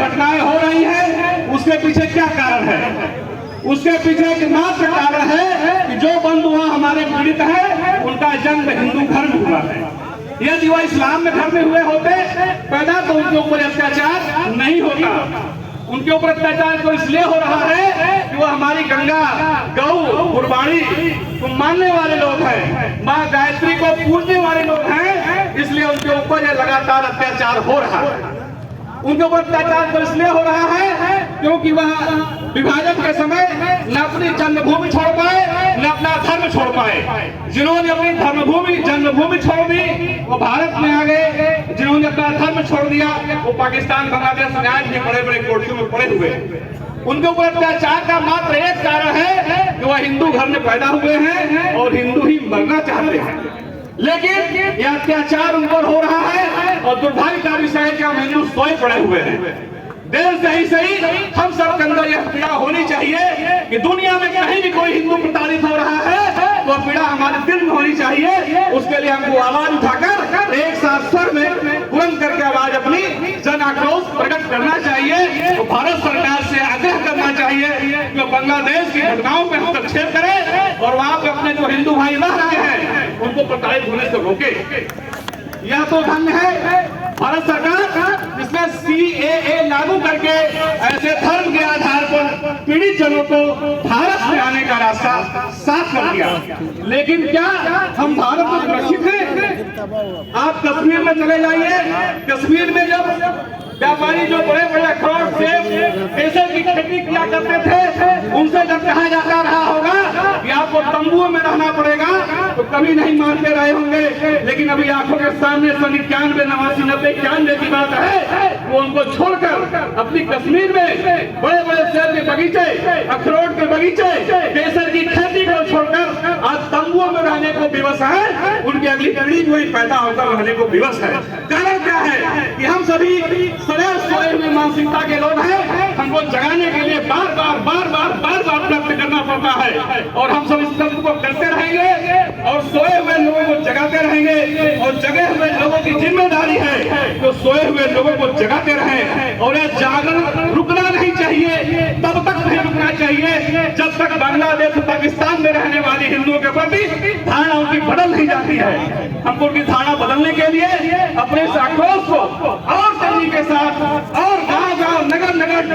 घटनाएं हो रही हैं उसके पीछे क्या कारण है? उसके पीछे एकमात्र कारण है कि जो बंधु वहां हमारे पीड़ित हैं उनका जन्म हिंदू घर में हुआ है। यदि वह इस्लाम में घर में हुए होते पैदा तो उनके ऊपर अत्याचार नहीं होता। उनके ऊपर अत्याचार तो इसलिए हो रहा है कि वो हमारी गंगा, गौ, गुरबाणी को मानने वाले लोग हैं, माँ गायत्री को पूजने वाले लोग हैं, इसलिए उनके ऊपर ये लगातार अत्याचार हो रहा है। उनके ऊपर अत्याचार तो इसलिए हो रहा है क्योंकि वह विभाजन के समय न अपनी जन्मभूमि छोड़ पाए न अपना धर्म छोड़ पाए। जिन्होंने अपनी धर्मभूमि जन्मभूमि छोड़ दी वो भारत में आ गए, जिन्होंने अपना धर्म छोड़ दिया वो पाकिस्तान, बांग्लादेश में आज भी बड़े बड़े कोठरियों में पड़े हुए। उनके ऊपर अत्याचार का मात्र एक कारण है कि वह हिंदू घर में पैदा हुए हैं और हिंदू ही मरना चाहते हैं। लेकिन यह अत्याचार उन पर हो रहा है और दुर्भाग्य का विषय है कि हम हिंदू सोए पड़े हुए हैं। देश से ही सही हम सब के अंदर यह पीड़ा होनी चाहिए कि दुनिया में कहीं भी कोई हिंदू प्रताड़ित हो रहा है तो पीड़ा हमारे दिल में होनी चाहिए। उसके लिए हमको आवाज उठाकर एक साथ स्वर में बुलंद करके आवाज अपनी जन आक्रोश प्रकट करना चाहिए। तो भारत सरकार से आग्रह करना चाहिए कि बांग्लादेश की घटनाओं में हस्तक्षेप करें और वहां पे अपने जो हिंदू भाई रह रहे हैं उनको प्रताड़ित होने से रोके। यह तो धन्य है भारत सरकार जिसने CAA लागू करके ऐसे धर्म के आधार पर पीड़ित जनों को भारत में आने का रास्ता साफ कर दिया। लेकिन क्या हम भारत में सुरक्षित हैं? आप कश्मीर में चले जाइए, कश्मीर में जब व्यापारी जो बड़े बड़े अखरोट सेब केसर की खेती किया करते थे उनसे जब कहा जाता रहा होगा कि आपको तंबुओं में रहना पड़ेगा तो कभी नहीं मानते रहे होंगे। लेकिन अभी आंखों के सामने 91, 89, 90, 91 की बात है वो उनको छोड़कर अपनी कश्मीर में बड़े बड़े सेब के बगीचे, अखरोट के बगीचे, केसर की खेती को छोड़कर आज तंबुओं में रहने को विवश है। उनकी अगली पीढ़ी जो पैदा होकर रहने को विवश है। कारण क्या है कि हम सभी सदैव सोए हुए मानसिकता के लोग हैं। हमको जगाने के लिए बार बार प्रयत्न करना पड़ता है और हम सब इस काम को करते रहेंगे और सोए हुए लोगों को जगाते रहेंगे और जगे हुए लोगों की जिम्मेदारी है तो सोए हुए लोगों को जगाते रहें। और यह जागरण रुकना नहीं चाहिए, तब तक नहीं रुकना चाहिए जब तक बांग्लादेश पाकिस्तान में रहने वाली हिंदुओं के प्रति धारणा उनकी बदल नहीं जाती है। हमको उनकी धारणा बदलने के लिए अपने इस आक्रोश को और तेजी के साथ और गांव-गांव, नगर-नगर